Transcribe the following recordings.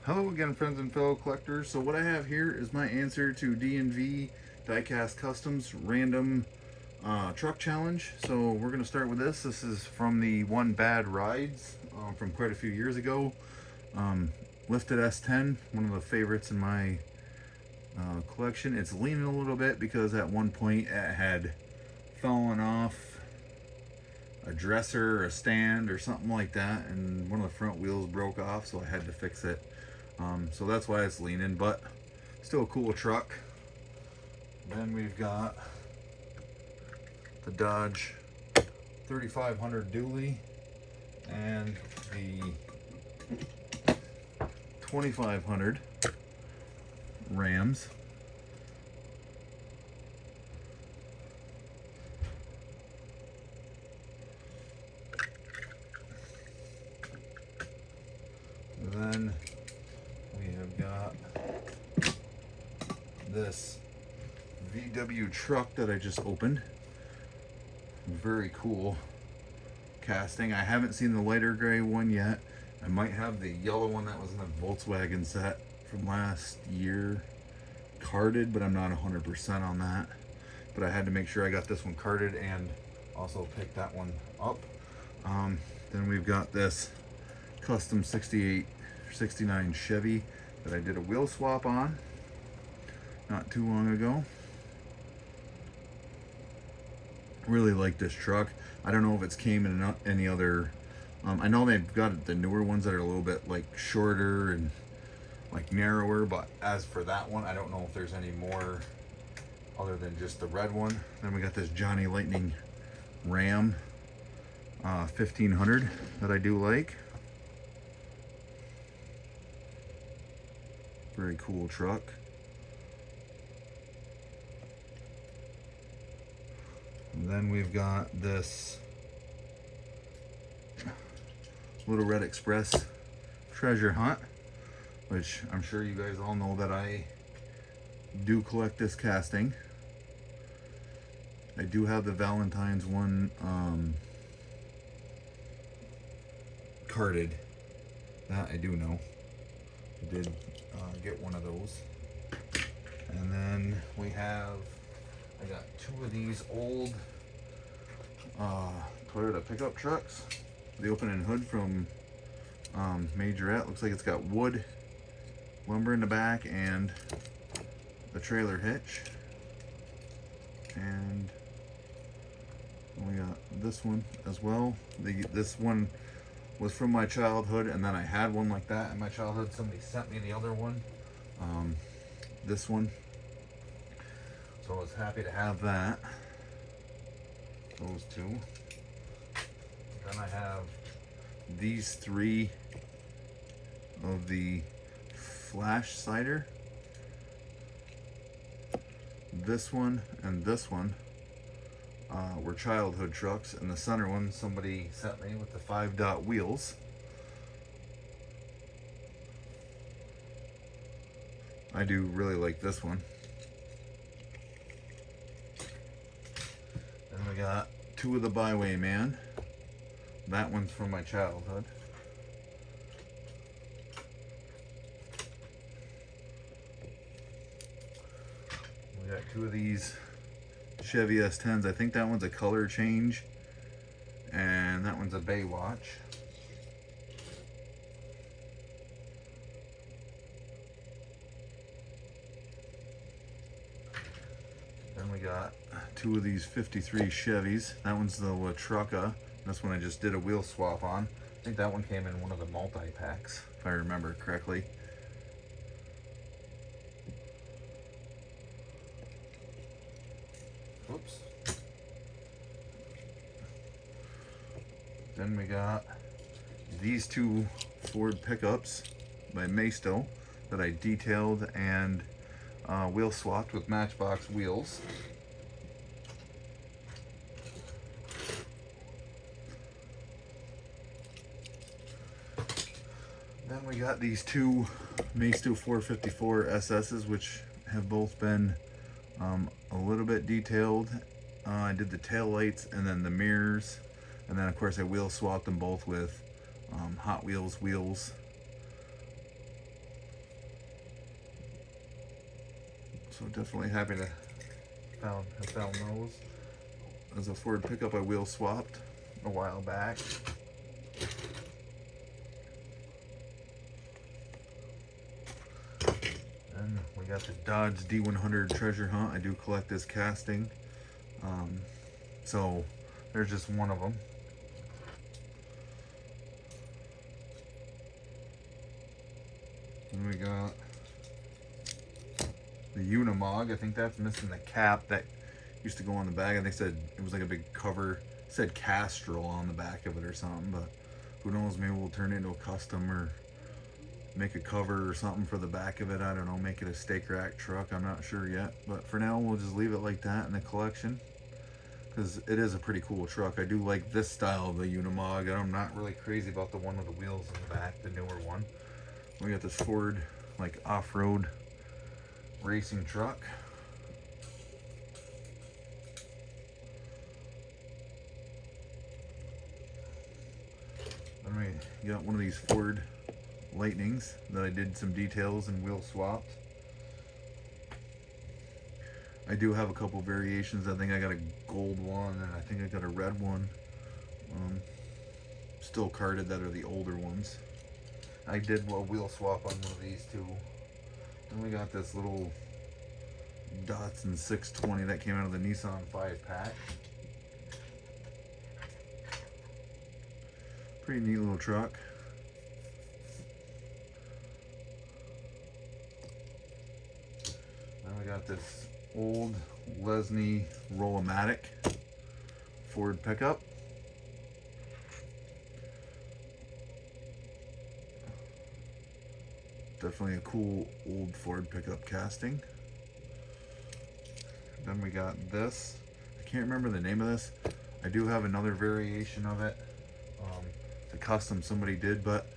Hello again, friends and fellow collectors. So what I have here is my answer to D&V Diecast Customs random truck challenge. So we're going to start with this. This is from the One Bad Rides from quite a few years ago. Lifted S10, one of the favorites in my collection. It's leaning a little bit because at one point it had fallen off a dresser or a stand or something like that, and one of the front wheels broke off, so I had to fix it. So that's why it's leaning, but still a cool truck. Then we've got the Dodge 3500 dually and the 2500 Rams. Then we have got this VW truck that I just opened. Very cool casting. I haven't seen the lighter gray one yet. I might have the yellow one that was in the Volkswagen set from last year carded, but I'm not 100% on that. But I had to make sure I got this one carded and also pick that one up. Then we've got this custom 68 69 Chevy that I did a wheel swap on not too long ago. Really like this truck. I don't know if it's came in any other I know they've got the newer ones that are a little bit like shorter and like narrower, but as for that one, I don't know if there's any more other than just the red one. Then we got this Johnny Lightning Ram 1500 that I do like. Very cool truck. And then we've got this Little Red Express treasure hunt, which I'm sure you guys all know that I do collect this casting. I do have the Valentine's one carded. That I do know. I did get one of those. And then I got two of these old Toyota pickup trucks. The opening hood from Majorette. Looks like it's got wood lumber in the back and the trailer hitch. And we got this one as well. This one was from my childhood, and then I had one like that in my childhood. Somebody sent me the other one, this one. So I was happy to have that. Those two. Then I have these three of the Flash Cider. This one and this one were childhood trucks, and the center one somebody sent me with the 5-dot wheels. I do really like this one. Then we got two of the Bywayman. That one's from my childhood. We got two of these Chevy S10s. I think that one's a color change, and that one's a Baywatch. Then we got two of these 53 Chevys. That one's the La Trucka. This one I just did a wheel swap on. I think that one came in one of the multi-packs, if I remember correctly. Oops. Then we got these two Ford pickups by Maisto that I detailed and wheel swapped with Matchbox wheels. Then we got these two Maisto 454 SS's, which have both been a little bit detailed. I did the tail lights and then the mirrors, and then of course I wheel swapped them both with Hot Wheels wheels. So definitely happy to have found those. As a Ford pickup I wheel swapped a while back. And we got the Dodge D100 Treasure Hunt. I do collect this casting. So there's just one of them. And we got the Unimog. I think that's missing the cap that used to go on the back, and they said it was like a big cover. It said Castrol on the back of it or something, but who knows, maybe we'll turn it into a custom or make a cover or something for the back of it. I don't know, make it a stake rack truck. I'm not sure yet, but for now we'll just leave it like that in the collection because it is a pretty cool truck. I do like this style of the Unimog, and I'm not really crazy about the one with the wheels in the back, the newer one. We got this Ford like off-road racing truck. Then we got one of these Ford Lightnings that I did some details and wheel swapped. I do have a couple variations. I think I got a gold one and I think I got a red one. Still carded that are the older ones. I did a wheel swap on one of these too. Then we got this little Datsun 620 that came out of the Nissan 5-pack. Pretty neat little truck. Then we got this old Lesney Roll-O-Matic Ford pickup. Definitely a cool old Ford pickup casting. Then we got this. I can't remember the name of this. I do have another variation of it. It's a custom somebody did, but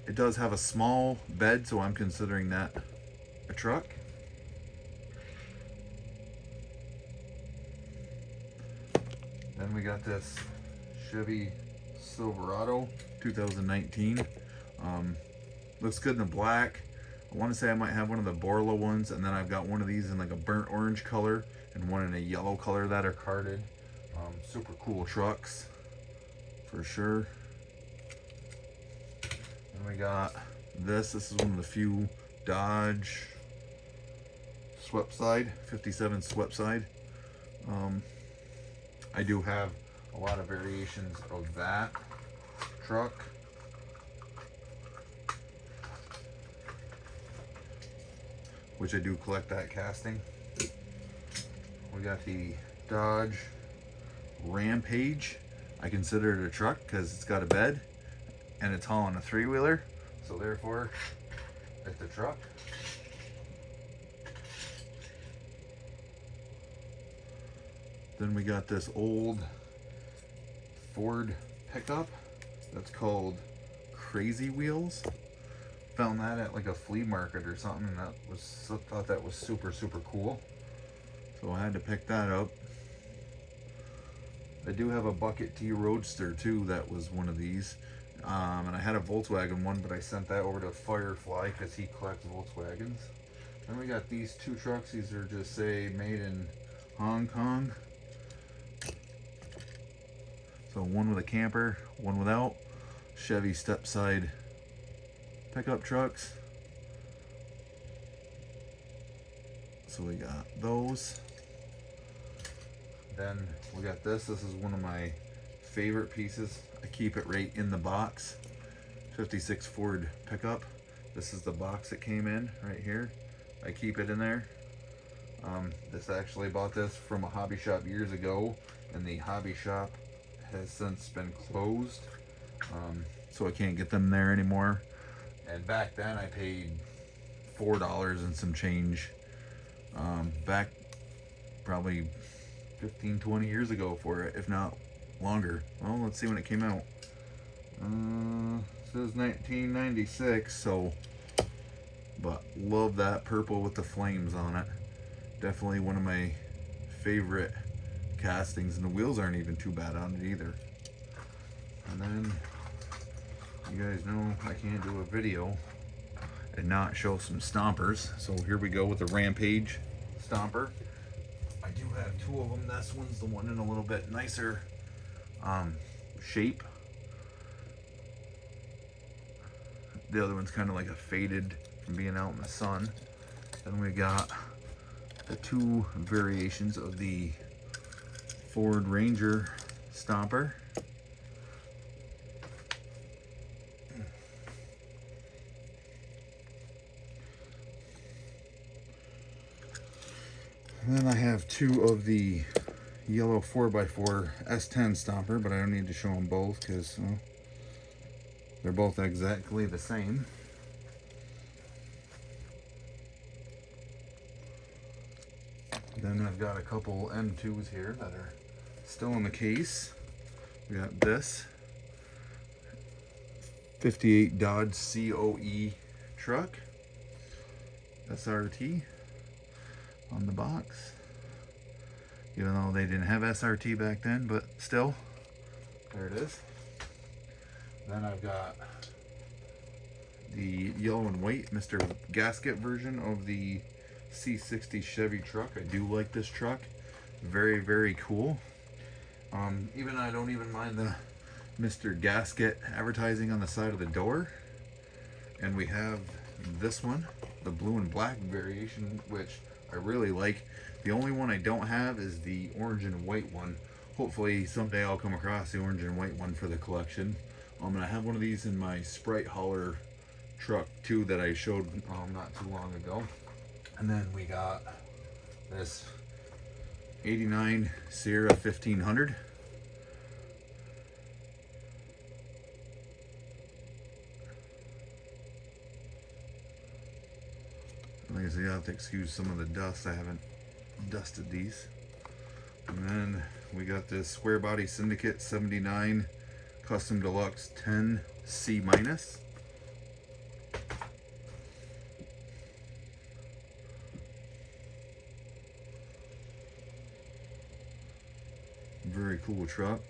it does have a small bed, so I'm considering that a truck. Then we got this Chevy Silverado 2019. Looks good in the black. I want to say I might have one of the Borla ones, and then I've got one of these in like a burnt orange color and one in a yellow color that are carded. Super cool trucks for sure. And we got this. This is one of the few Dodge swept side, 57 swept side. I do have a lot of variations of that truck. Which I do collect that casting. We got the Dodge Rampage. I consider it a truck because it's got a bed and it's hauling a three-wheeler, so therefore it's a truck. Then we got this old Ford pickup that's called Crazy Wheels. Found that at like a flea market or something, and thought that was super cool, so I had to pick that up. I do have a Bucket T Roadster too that was one of these, and I had a Volkswagen one, but I sent that over to Firefly because he collects Volkswagens. Then we got these two trucks. These are just say made in Hong Kong, so one with a camper, one without. Chevy step-side pickup trucks. So we got those. Then we got this. This is one of my favorite pieces. I keep it right in the box. 56 Ford pickup. This is the box it came in right here. I keep it in there. This actually bought this from a hobby shop years ago, and the hobby shop has since been closed, so I can't get them there anymore. And back then I paid $4 and some change, back probably 15-20 years ago for it, if not longer. Well, let's see when it came out. It says 1996, so, but love that purple with the flames on it. Definitely one of my favorite castings, and the wheels aren't even too bad on it either. And then you guys know I can't do a video and not show some stompers, so here we go with the Rampage Stomper. I do have two of them. This one's the one in a little bit nicer shape. The other one's kind of like a faded from being out in the sun. Then we got the two variations of the Ford Ranger Stomper. And then I have two of the yellow 4x4 S10 Stomper, but I don't need to show them both because they're both exactly the same. Then I've got a couple M2s here that are still in the case. We got this 58 Dodge COE truck, SRT on the box. Even though they didn't have SRT back then, but still, there it is. Then I've got the yellow and white Mr. Gasket version of the C60 Chevy truck. I do like this truck. Very, very cool. Even I don't even mind the Mr. Gasket advertising on the side of the door. And we have this one, the blue and black variation, which I really like. The only one I don't have is the orange and white one. Hopefully someday I'll come across the orange and white one for the collection. I have one of these in my Sprite hauler truck too that I showed not too long ago. And then we got this 89 Sierra 1500. Like I said, you have to excuse some of the dust. I haven't dusted these. And then we got this Square Body Syndicate 79 Custom Deluxe 10 C-. Very cool truck.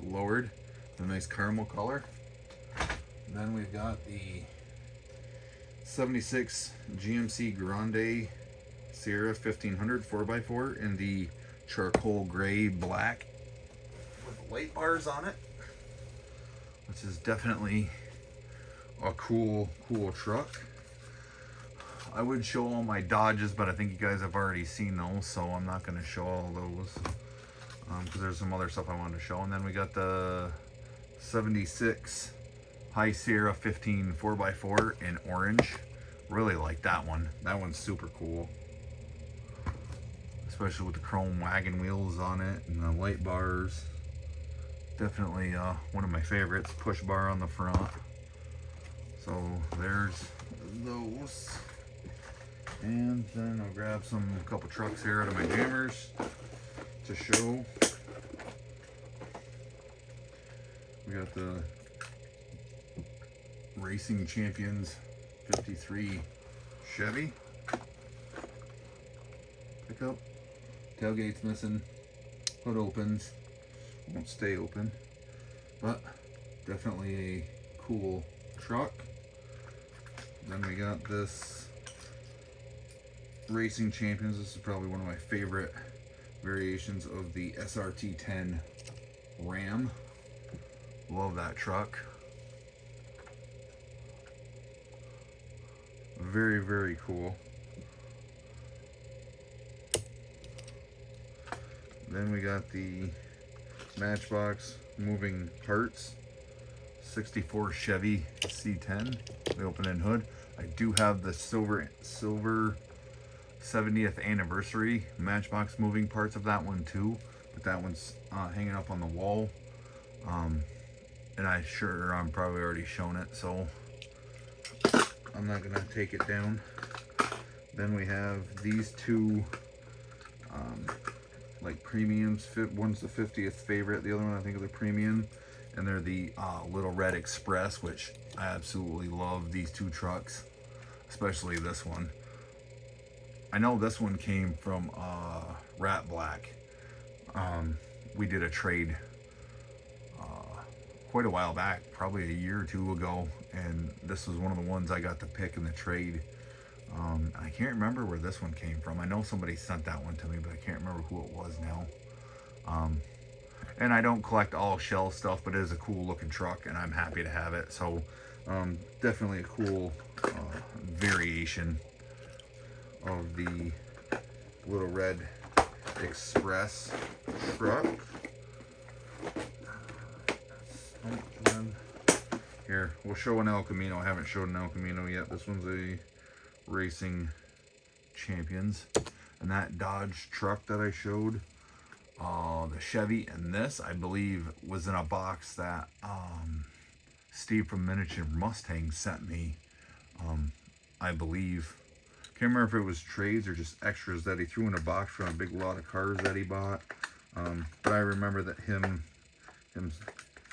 Lowered. A nice caramel color. And then we've got the 76 GMC Grande Sierra 1500 4x4 in the charcoal gray black with light bars on it, which is definitely a cool truck. I would show all my Dodges, but I think you guys have already seen those, so I'm not going to show all those because there's some other stuff I wanted to show. And then we got the 76 High Sierra 15 4x4 in orange. Really like that one. That one's super cool, especially with the chrome wagon wheels on it and the light bars. Definitely one of my favorites. Push bar on the front. So there's those. And then I'll grab a couple trucks here out of my jammers to show. We got the Racing Champions 53 Chevy pickup. Tailgate's missing. Hood opens. Won't stay open. But definitely a cool truck. Then we got this Racing Champions. This is probably one of my favorite variations of the SRT 10 Ram. Love that truck. Very, very cool. Then we got the Matchbox moving parts 64 Chevy C10, the open-end hood. I do have the silver 70th anniversary Matchbox moving parts of that one too, but that one's hanging up on the wall. And I'm probably already shown it, so I'm not gonna take it down. Then we have these two like premiums. One's the 50th favorite, the other one I think is a premium, and they're the Little Red Express, which I absolutely love these two trucks, especially this one. I know this one came from Rat Black. We did a trade quite a while back, probably a year or two ago, and this was one of the ones I got to pick in the trade. I can't remember where this one came from. I know somebody sent that one to me, but I can't remember who it was now. Um, and I don't collect all shell stuff, but it is a cool looking truck, and I'm happy to have it. So definitely a cool variation of the Little Red Express truck. Here, we'll show an El Camino. I haven't showed an El Camino yet. This one's a Racing Champions. And that Dodge truck that I showed, the Chevy, and this, I believe, was in a box that Steve from Miniature Mustang sent me. I believe. Can't remember if it was trades or just extras that he threw in a box from a big lot of cars that he bought. But I remember that him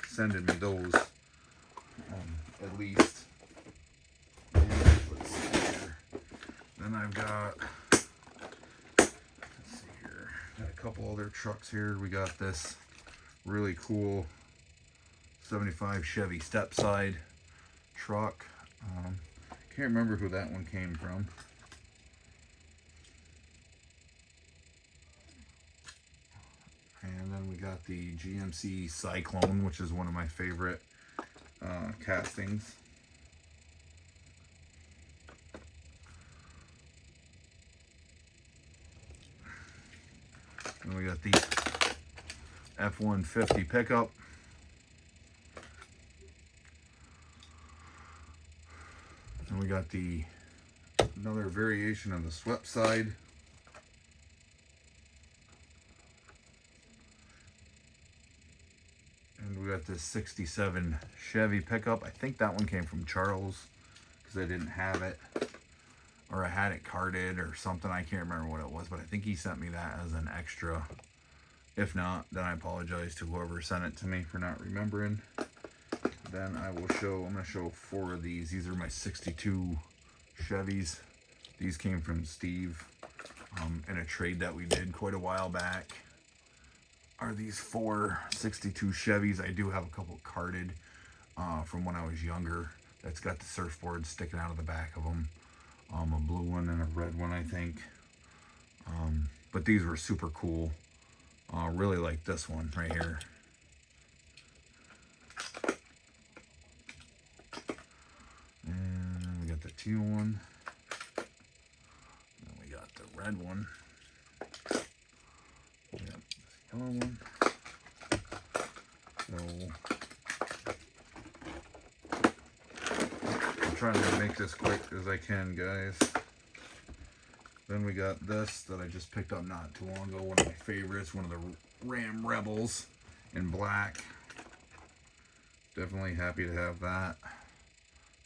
sending me those, at least. And let's see here. Then I've got, let's see here, got a couple other trucks here. We got this really cool 75 Chevy stepside truck. Can't remember who that one came from. And then we got the GMC Cyclone, which is one of my favorite castings. And we got the F-150 pickup. And we got another variation of the swept side. And we got this 67 Chevy pickup. I think that one came from Charles because I didn't have it. Or I had it carded or something. I can't remember what it was, but I think he sent me that as an extra. If not, then I apologize to whoever sent it to me for not remembering. Then I'm going to show 4 of these. These are my 62 Chevys. These came from Steve in a trade that we did quite a while back. Are these 4 62 Chevys. I do have a couple carded from when I was younger that's got the surfboard sticking out of the back of them. A blue one and a red one, I think. But these were super cool. Really like this one right here. And we got the teal one. And we got the red one. Yep, this yellow one. So I'm trying to make this quick as I can, guys. Then we got this that I just picked up not too long ago. One of my favorites, one of the Ram Rebels in black. Definitely happy to have that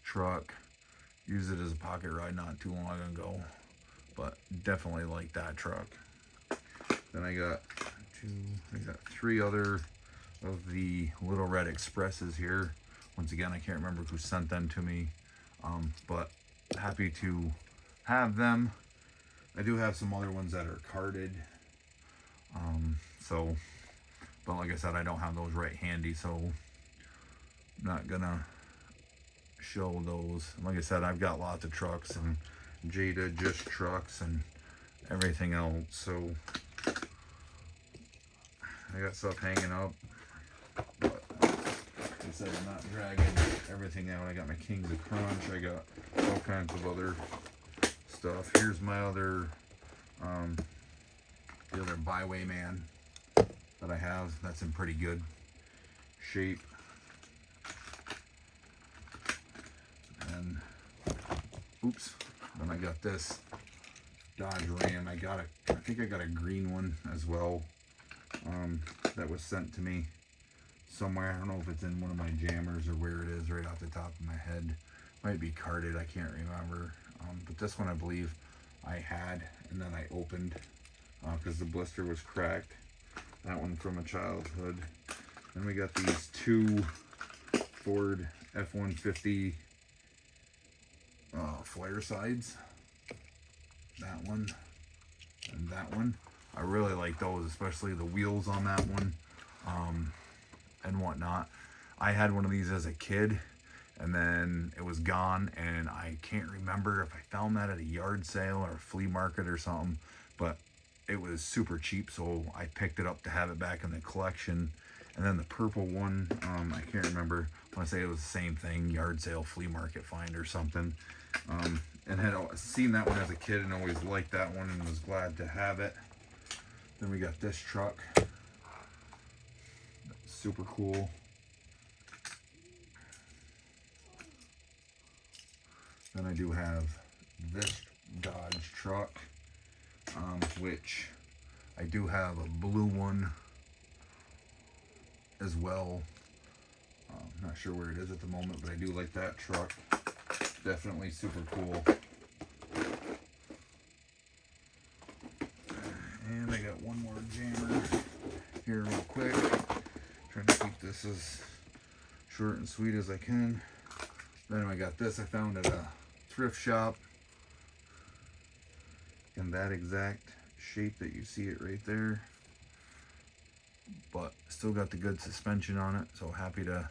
truck. Used it as a pocket ride not too long ago, but definitely like that truck. Then I got 3 other of the Little Red Expresses here. Once again, I can't remember who sent them to me, but happy to have them. I do have some other ones that are carded, but like I said, I don't have those right handy, so I'm not gonna show those. Like I said, I've got lots of trucks and Jada just trucks and everything else, so I got stuff hanging up, but like I said, I'm not dragging everything out. I got my Kings of Crunch, I got all kinds of other stuff. Here's my other the other Bywayman that I have that's in pretty good shape. And oops, then I got this Dodge Ram. I think I got a green one as well, that was sent to me somewhere. I don't know if it's in one of my jammers or where it is right off the top of my head. Might be carded, I can't remember. But this one I believe I had, and then I opened because the blister was cracked. That one from a childhood. Then we got these 2 Ford F-150 flare sides. That one and that one. I really like those, especially the wheels on that one and whatnot. I had one of these as a kid, and then it was gone, and I can't remember if I found that at a yard sale or a flea market or something, but it was super cheap, so I picked it up to have it back in the collection. And then the purple one, I can't remember. I want to say it was the same thing, yard sale, flea market find or something. And had seen that one as a kid and always liked that one and was glad to have it. Then we got this truck. Super cool. Then I do have this Dodge truck, which I do have a blue one as well. Not sure where it is at the moment, but I do like that truck. Definitely super cool. And I got one more jammer here real quick. Trying to keep this as short and sweet as I can. Then I got this I found at a thrift shop in that exact shape that you see it right there, but still got the good suspension on it, so happy to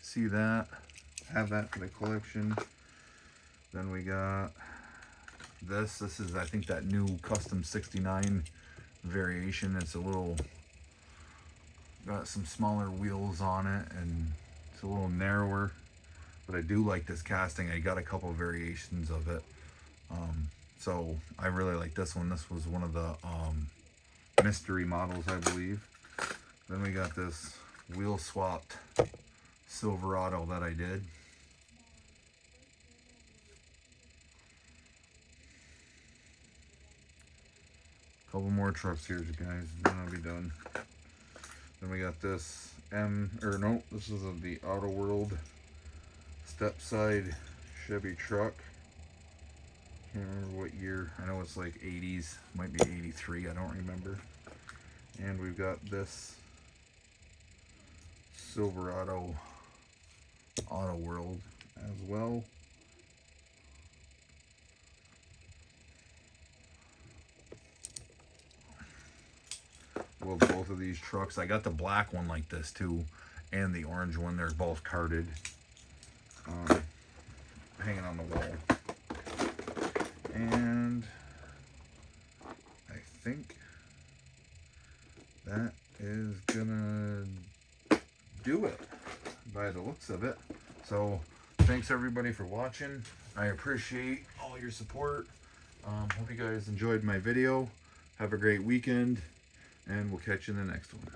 see that, have that for the collection. Then we got this is I think that new Custom 69 variation. It's a little, got some smaller wheels on it and it's a little narrower, but I do like this casting. I got a couple variations of it, so I really like this one. This was one of the mystery models, I believe. Then we got this wheel swapped Silverado that I did. Couple more trucks here, guys, then I'll be done. Then we got this this is the Auto World step side Chevy truck. Can't remember what year. I know it's like 80s, might be 83, I don't remember. And we've got this Silverado Auto World as well. Well, both of these trucks, I got the black one like this too, and the orange one. They're both carded, hanging on the wall. And I think that is gonna do it by the looks of it. So thanks everybody for watching. I appreciate all your support. Hope you guys enjoyed my video. Have a great weekend, and we'll catch you in the next one.